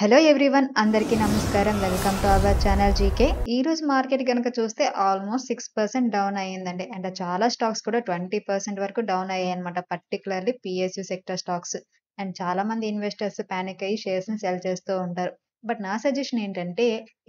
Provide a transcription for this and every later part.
Hello everyone అందరికీ నమస్కారం. Welcome to our channel GK. ఈ రోజు మార్కెట్ గనుక చూస్తే ఆల్మోస్ట్ 6% డౌన్ అయ్యిందండి. అండ్ చాలా స్టాక్స్ కూడా 20% వరకు డౌన్ అయ్యాయన్నమాట. Particularly PSU sector stocks. And చాలా మంది ఇన్వెస్టర్స్ పానిక్ అయ్యి షేర్స్‌ని సెల్ చేస్తూ ఉంటారు. బట్ నా సజెషన్ ఏంటంటే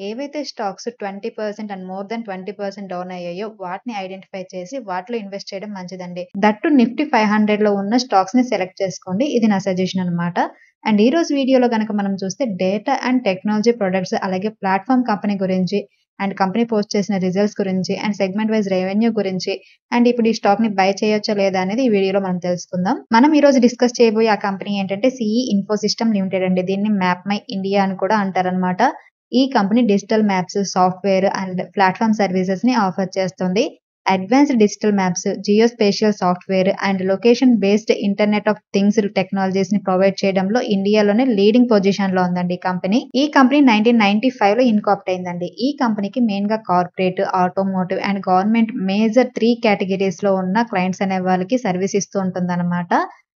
ఏవైతే stocks 20% and more than 20% down అయ్యాయో వాటిని ఐడెంటిఫై చేసి వాటిలో ఇన్వెస్ట్ చేయడం మంచిదండి. దట్ టు నిఫ్టీ 500లో ఉన్న స్టాక్స్‌ని సెలెక్ట్ చేసుకోండి. ఇది నా సజెషన్ అన్నమాట. అండ్ ఈ రోజు వీడియోలో గనక మనం చూస్తే డేటా అండ్ టెక్నాలజీ ప్రొడక్ట్స్ అలాగే ప్లాట్‌ఫార్మ్ కంపెనీ గురించి అండ్ కంపెనీ పోస్ట్ చేసిన రిజల్ట్స్ గురించి అండ్ సెగ్మెంట్ వైస్ రెవెన్యూ గురించి అండ్ ఇప్పుడు ఈ స్టాక్‌ని బై చేయొచ్చా లేదా అనేది ఈ వీడియోలో మనం తెలుసుకుందాం. మనం ఈ రోజు డిస్కస్ చేయబోయే ఆ కంపెనీ ఏంటంటే సిఈ ఇన్ఫోసిస్టమ్ లిమిటెడ్ అండి. దీన్ని మ్యాప్ మై ఇండియా అని కూడా అంటారనమాట. ఈ company digital maps, software and platform సర్వీసెస్‌ని ఆఫర్ చేస్తుంది. Advanced digital maps, geospatial software and location based internet of things టెక్నాలజీస్‌ని ప్రొవైడ్ చేయడంలో ఇండియాలోనే లీడింగ్ పొజిషన్‌లో ఉందండి ఈ కంపెనీ. ఈ కంపెనీ 1995లో ఇన్కార్పొరేట్ అయిందండి. ఈ కంపెనీకి మెయిన్‌గా corporate, automotive and government major 3 కేటగిరీస్‌లో ఉన్న క్లయింట్స్ అనే వాళ్ళకి సర్వీస్ ఇస్తూ ఉంటుందన్నమాట.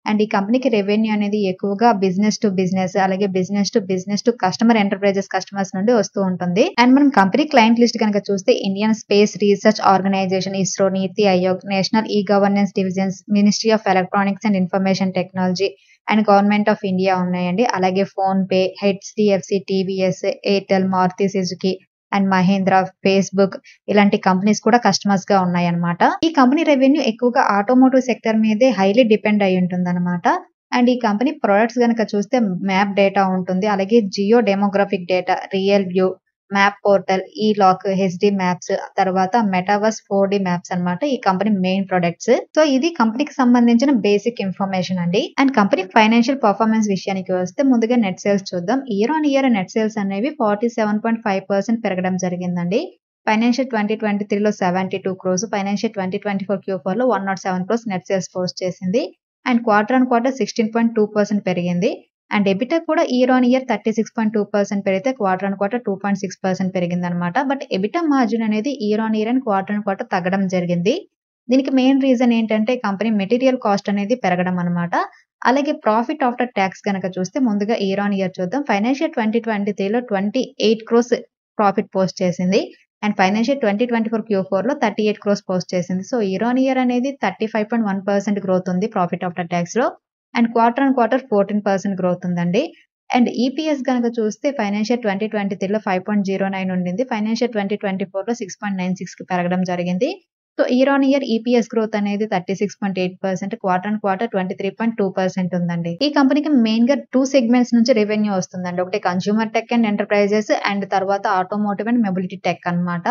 అండ్ ఈ కంపెనీకి రెవెన్యూ అనేది ఎక్కువగా బిజినెస్ టు బిజినెస్ అలాగే business to customer enterprises customers నుండి వస్తూ ఉంటుంది. అండ్ మనం కంపెనీ క్లయింట్ లిస్ట్ కనుక చూస్తే Indian space research organisation, ISRO, NITI Aayog, national e governance divisions, ministry of electronics and information technology and government of India ఉన్నాయండి. అలాగే PhonePe, HDFC, TVS, Airtel, Maruti Suzuki and Mahindra, Facebook ఇలాంటి companies కూడా కస్టమర్స్ గా ఉన్నాయన్నమాట. ఈ కంపెనీ రెవెన్యూ ఎక్కువగా ఆటోమోటివ్ సెక్టర్ మీదే హైలీ డిపెండ్ అయి ఉంటుందన్నమాట. అండ్ ఈ కంపెనీ ప్రొడక్ట్స్ గనక చూస్తే మ్యాప్ డేటా ఉంటుంది. అలాగే geo demographic data, real view, map portal, eLoc, HD maps, తర్వాత మెటావర్స్ 4D మ్యాప్స్ అన్నమాట ఈ కంపెనీ మెయిన్ ప్రొడక్ట్స్. సో ఇది కంపెనీకి సంబంధించిన బేసిక్ ఇన్ఫర్మేషన్ అండి. అండ్ కంపెనీ ఫైనాన్షియల్ పర్ఫార్మెన్స్ విషయానికి వస్తే ముందుగా నెట్ సేల్స్ చూద్దాం. Year on year net sales అనేవి 47.5% పెరగడం జరిగిందండి. ఫైనాన్షియల్ 2023లో 72 క్రోర్స్, ఫైనాన్షియల్ 2024 Q4లో 107 క్రోర్స్ నెట్ సేల్స్ పోస్ట్ చేసింది. అండ్ క్వార్టర్ ఆన్ క్వార్టర్ 16.2% పెరిగింది. అండ్ ఎబిటా కూడా ఇయర్ ఆన్ ఇయర్ 36.2% పెరిగితే క్వార్టర్ ఆన్ క్వార్టర్ 2.6% పెరిగిందనమాట. బట్ ఎబిటా మార్జిన్ అనేది year on year and quarter తగ్గడం జరిగింది. దీనికి మెయిన్ రీజన్ ఏంటంటే కంపెనీ మెటీరియల్ కాస్ట్ అనేది పెరగడం అనమాట. అలాగే ప్రాఫిట్ ఆఫ్టర్ ట్యాక్స్ గనక చూస్తే ముందుగా ఇయర్ ఆన్ ఇయర్ చూద్దాం. ఫైనాన్షియల్ 2023లో 28 క్రోర్స్ ప్రాఫిట్ పోస్ట్ చేసింది. అండ్ ఫైనాన్షియల్ 2024 Q4లో 38 క్రోర్స్ పోస్ట్ చేసింది. సో ఇయర్ ఆన్ ఇయర్ అనేది 35.1% గ్రోత్ ఉంది ప్రాఫిట్ ఆఫ్టర్ ట్యాక్స్ లో. And quarter on quarter 14% growth ఉందండి. అండ్ ఈపీఎస్ గనక చూస్తే ఫైనాన్షియల్ 2023లో 5.09 ఉండింది. ఫైనాన్షియల్ 2024లో 6.96కి పెరగడం జరిగింది. So year on year EPS growth అనేది 36.8%, క్వార్టర్ ఆన్ క్వార్టర్ 23.2% ఉందండి. ఈ కంపెనీకి మెయిన్ గా 2 సెగ్మెంట్స్ నుంచి రెవెన్యూ వస్తుందండి. ఒకటి consumer tech and enterprises and తర్వాత ఆటోమోటివ్ అండ్ మొబిలిటీ టెక్ అన్నమాట.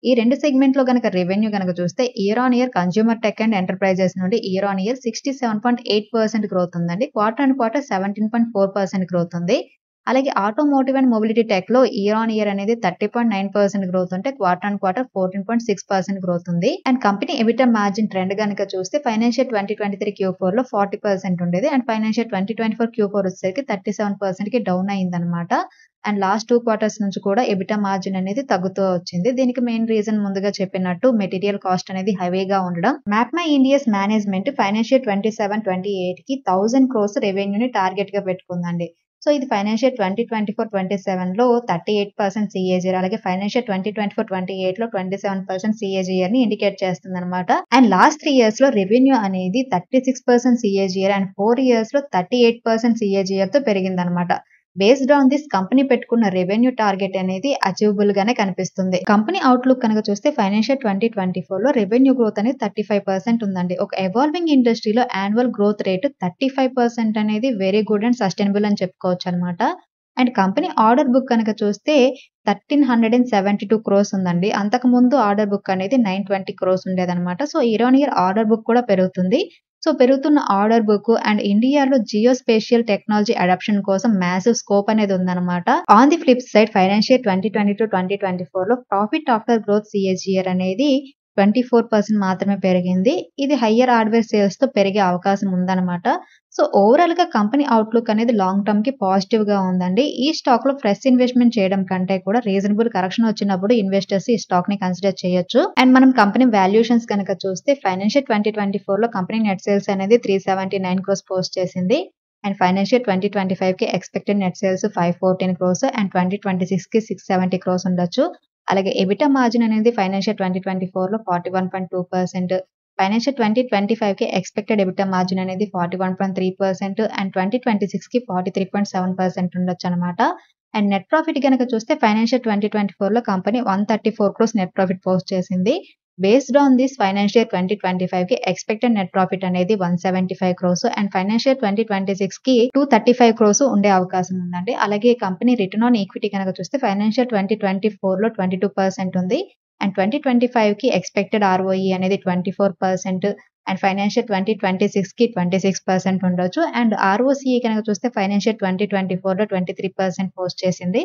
ఈ 2 సెగ్మెంట్ లో గనక రెవెన్యూ గనక చూస్తే year on year consumer tech and enterprises నుండి ఇయర్ ఆన్ ఇయర్ 67.8% గ్రోత్ ఉందండి. క్వార్టర్ ఆన్ క్వార్టర్ 17.4% గ్రోత్ ఉంది. అలాగే ఆటోమోటివ్ అండ్ మొబిలిటీ టెక్ లో ఇయర్ ఆన్ ఇయర్ అనేది 30.9% గ్రోత్ ఉంటే క్వార్టర్ ఆన్ క్వార్టర్ 14.6% గ్రోత్ ఉంది. And company EBITDA margin trend గనక చూస్తే ఫైనాన్షియల్ 2023 Q4లో 40% ఉండేది. అండ్ ఫైనాన్షియల్ 2024 Q4 వచ్చేసరికి 37%కి డౌన్ అయిందనమాట. అండ్ లాస్ట్ 2 క్వార్టర్స్ నుంచి కూడా ఎబిటా మార్జిన్ అనేది తగ్గుతూ వచ్చింది. దీనికి మెయిన్ రీజన్ ముందుగా చెప్పినట్టు మెటీరియల్ కాస్ట్ అనేది హైవేగా ఉండడం. Map my India's management financial 27-28కి 1000 క్రోర్స్ రెవెన్యూని టార్గెట్ గా పెట్టుకుందండి. సో ఇది ఫైనాన్షియల్ 2024-27లో 38% CAGR, అలాగే ఫైనాన్షియల్ 2024-28లో 27% CAGR ని ఇండికేట్ చేస్తుందన్నమాట. అండ్ లాస్ట్ 3 ఇయర్స్ లో రెవెన్యూ అనేది 36% CAGR అండ్ 4 ఇయర్స్ లో 38% CAGR తో పెరిగిందనమాట. బేస్డ్ ఆన్ దిస్ కంపెనీ పెట్టుకున్న రెవెన్యూ టార్గెట్ అనేది అచీవబుల్ గానే కనిపిస్తుంది. కంపెనీ అవుట్లుక్ కనుక చూస్తే ఫైనాన్షియల్ 2024లో రెవెన్యూ గ్రోత్ అనేది 35% ఉందండి. ఒక ఎవాల్వింగ్ ఇండస్ట్రీలో యాన్యువల్ గ్రోత్ రేట్ 35% అనేది వెరీ గుడ్ అండ్ సస్టైనబుల్ అని చెప్పుకోవచ్చు అనమాట. అండ్ కంపెనీ ఆర్డర్ బుక్ కనుక చూస్తే 1372 క్రోర్స్ ఉందండి. అంతకు ముందు ఆర్డర్ బుక్ అనేది 920 క్రోర్స్ ఉండేదన్నమాట. So year on year order book కూడా పెరుగుతుంది. సో పెరుగుతున్న ఆర్డర్ బుక్ అండ్ ఇండియాలో జియోస్పేషియల్ టెక్నాలజీ అడాప్షన్ కోసం మ్యాసివ్ స్కోప్ అనేది ఉందన్నమాట. On the flip side financial 2022-2024లో ప్రాఫిట్ ఆఫ్టర్ గ్రోత్ CAGR అనేది 24% మాత్రమే పెరిగింది. ఇది హయ్యర్ హార్డ్వేర్ సేల్స్ తో పెరిగే అవకాశం ఉందన్నమాట. సో ఓవరాల్ గా కంపెనీ అవుట్లుక్ అనేది లాంగ్ టర్మ్ కి పాజిటివ్ గా ఉందండి. ఈ స్టాక్ లో ఫ్రెష్ ఇన్వెస్ట్మెంట్ చేయడం కంటే కూడా రీజనబుల్ కరెక్షన్ వచ్చినప్పుడు ఇన్వెస్టర్స్ ఈ స్టాక్ ని కన్సిడర్ చేయొచ్చు. అండ్ మనం కంపెనీ వాల్యుయేషన్స్ కనుక చూస్తే ఫైనాన్షియల్ 2024లో కంపెనీ నెట్ సేల్స్ అనేది 379 క్రోర్స్ పోస్ట్ చేసింది. అండ్ ఫైనాన్షియల్ 2025కి expected net sales 514 crores and 2026కి 670 క్రోర్స్ ఉండొచ్చు. అలాగే ఎబిటా మార్జిన్ అనేది ఫైనాన్షియల్ 2024లో 41.2%, ఫైనాన్షియల్ 2025కి ఎక్స్పెక్టెడ్ ఎబిటా మార్జిన్ అనేది 41.3% అండ్ 2026కి 43.7% ఉండొచ్చు అనమాట. అండ్ నెట్ ప్రాఫిట్ గనక చూస్తే ఫైనాన్షియల్ 2024లో company 134 crores net profit post చేసింది. బేస్డ్ ఆన్ దిస్ ఫైనాన్షియల్ 2025కి ఎక్స్పెక్టెడ్ నెట్ ప్రాఫిట్ అనేది 175 క్రోర్స్ అండ్ ఫైనాన్షియల్ 2026కి 235 క్రోర్స్ ఉండే అవకాశం ఉందండి. అలాగే కంపెనీ రిటర్న్ ఆన్ ఈక్విటీ కనుక చూస్తే ఫైనాన్షియల్ 2024లో 22% ఉంది అండ్ 2025కి ఎక్స్పెక్టెడ్ ROE అనేది 24% అండ్ ఫైనాన్షియల్ 2026కి 26% ఉండొచ్చు. అండ్ ROCE కనుక చూస్తే ఫైనాన్షియల్ 2024లో 23% పోస్ట్ చేసింది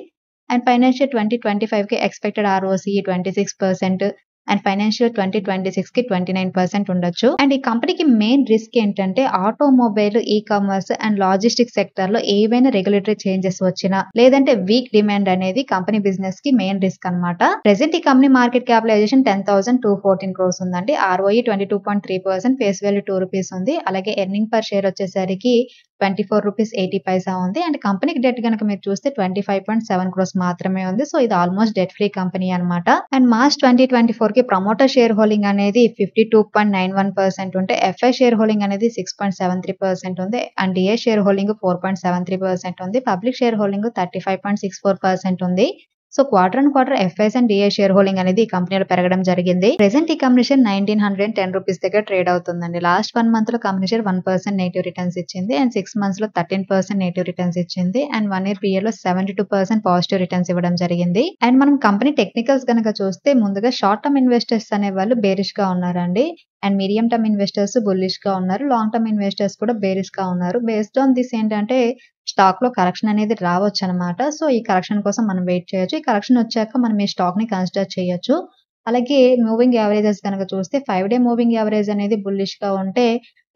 అండ్ ఫైనాన్షియల్ 2025కి ఎక్స్పెక్టెడ్ ROCE 26% అండ్ ఫైనాన్షియల్ 2026కి 29% ఉండొచ్చు. అండ్ ఈ కంపెనీకి మెయిన్ రిస్క్ ఏంటంటే automobile, e commerce and logistics sector లో ఏవైనా రెగ్యులేటరీ చేంజెస్ వచ్చినా లేదంటే వీక్ డిమాండ్ అనేది కంపెనీ బిజినెస్ కి మెయిన్ రిస్క్ అనమాట. ప్రెసెంట్ ఈ కంపెనీ మార్కెట్ క్యాపిటలైజేషన్ 10,214 క్రోర్స్ ఉందండి. ROE 22.3%, ఫేస్ వాల్యూ 2 రూపీస్ ఉంది. అలాగే ఎర్నింగ్ పర్ షేర్ వచ్చేసరికి 24 రూపీస్ 80 పైసా ఉంది. అండ్ కంపెనీకి డెట్ కనుక మీరు చూస్తే 25.7 క్రోర్స్ మాత్రమే ఉంది. సో ఇది ఆల్మోస్ట్ డెట్ ఫ్రీ కంపెనీ అనమాట. అండ్ మార్చ్ 2024 కి ప్రమోటర్ షేర్ హోల్డింగ్ అనేది 52.91% ఉంటే FI షేర్ హోల్డింగ్ అనేది 6.73% ఉంది అండ్ DA షేర్ హోల్డింగ్ 4.73% ఉంది. పబ్లిక్ షేర్ హోల్డింగ్ 35.64% ఉంది. So quarter and quarter FIs and DA share holding అనేది ఈ కంపెనీలో పెరగడం జరిగింది. ప్రెసెంట్ ఈ కంపెనీ షేర్ 1910 రూపీస్ దగ్గర ట్రేడ్ అవుతుందండి. లాస్ట్ 1 మంత్ లో కంపెనీ షేర్ 1% నెగిటివ్ రిటర్న్స్ ఇచ్చింది అండ్ 6 మంత్స్ లో 13% నెగిటివ్ రిటర్న్స్ ఇచ్చింది అండ్ 1 year పీరియడ్ లో 72% పాజిటివ్ రిటర్న్స్ ఇవ్వడం జరిగింది. అండ్ మనం కంపెనీ టెక్నికల్స్ కనుక చూస్తే ముందుగా షార్ట్ టర్మ్ ఇన్వెస్టర్స్ అనే వాళ్ళు బేరిష్ గా ఉన్నారండి and medium term investors bullish గా ఉన్నారు. లాంగ్ టర్మ్ ఇన్వెస్టర్స్ కూడా బేరిష్ గా ఉన్నారు. బేస్డ్ ఆన్ దిస్ ఏంటంటే స్టాక్ లో కరెక్షన్ అనేది రావచ్చు అనమాట. సో ఈ కరెక్షన్ కోసం మనం వెయిట్ చేయొచ్చు. ఈ కరెక్షన్ వచ్చాక మనం ఈ స్టాక్ ని కన్సిడర్ చేయొచ్చు. అలాగే మూవింగ్ యావరేజెస్ కనుక చూస్తే 5 డే మూవింగ్ యావరేజ్ అనేది బుల్లిష్ గా ఉంటే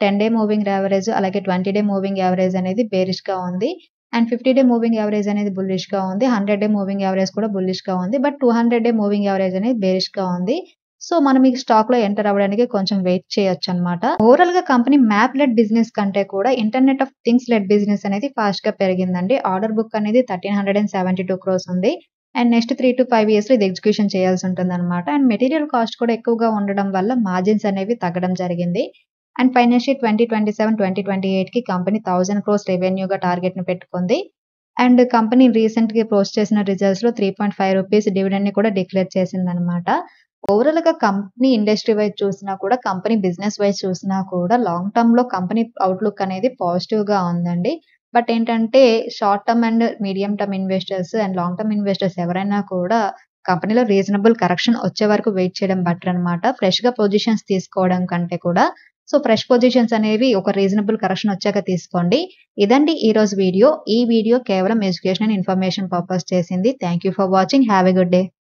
10 డే మూవింగ్ యావరేజ్ అలాగే 20 డే మూవింగ్ యావరేజ్ అనేది బేరిష్ గా ఉంది అండ్ 50 డే మూవింగ్ యావరేజ్ అనేది బుల్లిష్ గా ఉంది. 100 డే మూవింగ్ యావరేజ్ కూడా బుల్లిష్ గా ఉంది. బట్ 200 డే మూవింగ్ యావరేజ్ అనేది బేరిష్ గా ఉంది. సో మనం ఈ స్టాక్ లో ఎంటర్ అవ్వడానికి కొంచెం వెయిట్ చేయొచ్చు అనమాట. ఓవరాల్ గా కంపెనీ మ్యాప్ లెడ్ బిజినెస్ కంటే కూడా internet of things led business అనేది ఫాస్ట్ గా పెరిగిందండి. ఆర్డర్ బుక్ అనేది 1372 క్రోర్స్ ఉంది అండ్ నెక్స్ట్ 3 to 5 years లో ఇది ఎగ్జిక్యూషన్ చేయాల్సి ఉంటుంది అనమాట. అండ్ మెటీరియల్ కాస్ట్ కూడా ఎక్కువగా ఉండడం వల్ల మార్జిన్స్ అనేవి తగ్గడం జరిగింది. అండ్ ఫైనాన్షియల్ 2027-2028 కి కంపెనీ 1000 క్రోర్స్ రెవెన్యూగా టార్గెట్ ని పెట్టుకుంది అండ్ కంపెనీ రీసెంట్ గా పోస్ట్ చేసిన రిజల్ట్స్ లో 3.5 రూపీస్ డివిడెండ్ ని కూడా డిక్లేర్ చేసింది అనమాట. ఓవరాల్ గా కంపెనీ ఇండస్ట్రీ వైజ్ చూసినా కూడా కంపెనీ బిజినెస్ వైజ్ చూసినా కూడా లాంగ్ టర్మ్ లో కంపెనీ అవుట్లుక్ అనేది పాజిటివ్ గా ఉందండి. బట్ ఏంటంటే short term and medium term investors and long term investors ఎవరైనా కూడా కంపెనీలో రీజనబుల్ కరెక్షన్ వచ్చే వరకు వెయిట్ చేయడం బెటర్ అనమాట. ఫ్రెష్ గా పొజిషన్స్ తీసుకోవడం కంటే కూడా. సో ఫ్రెష్ పొజిషన్స్ అనేవి ఒక రీజనబుల్ కరెక్షన్ వచ్చాక తీసుకోండి. ఇదండి ఈ రోజు వీడియో. ఈ వీడియో కేవలం ఎడ్యుకేషన్ అండ్ ఇన్ఫర్మేషన్ పర్పస్ చేసింది. Thank you for watching. Have a good day.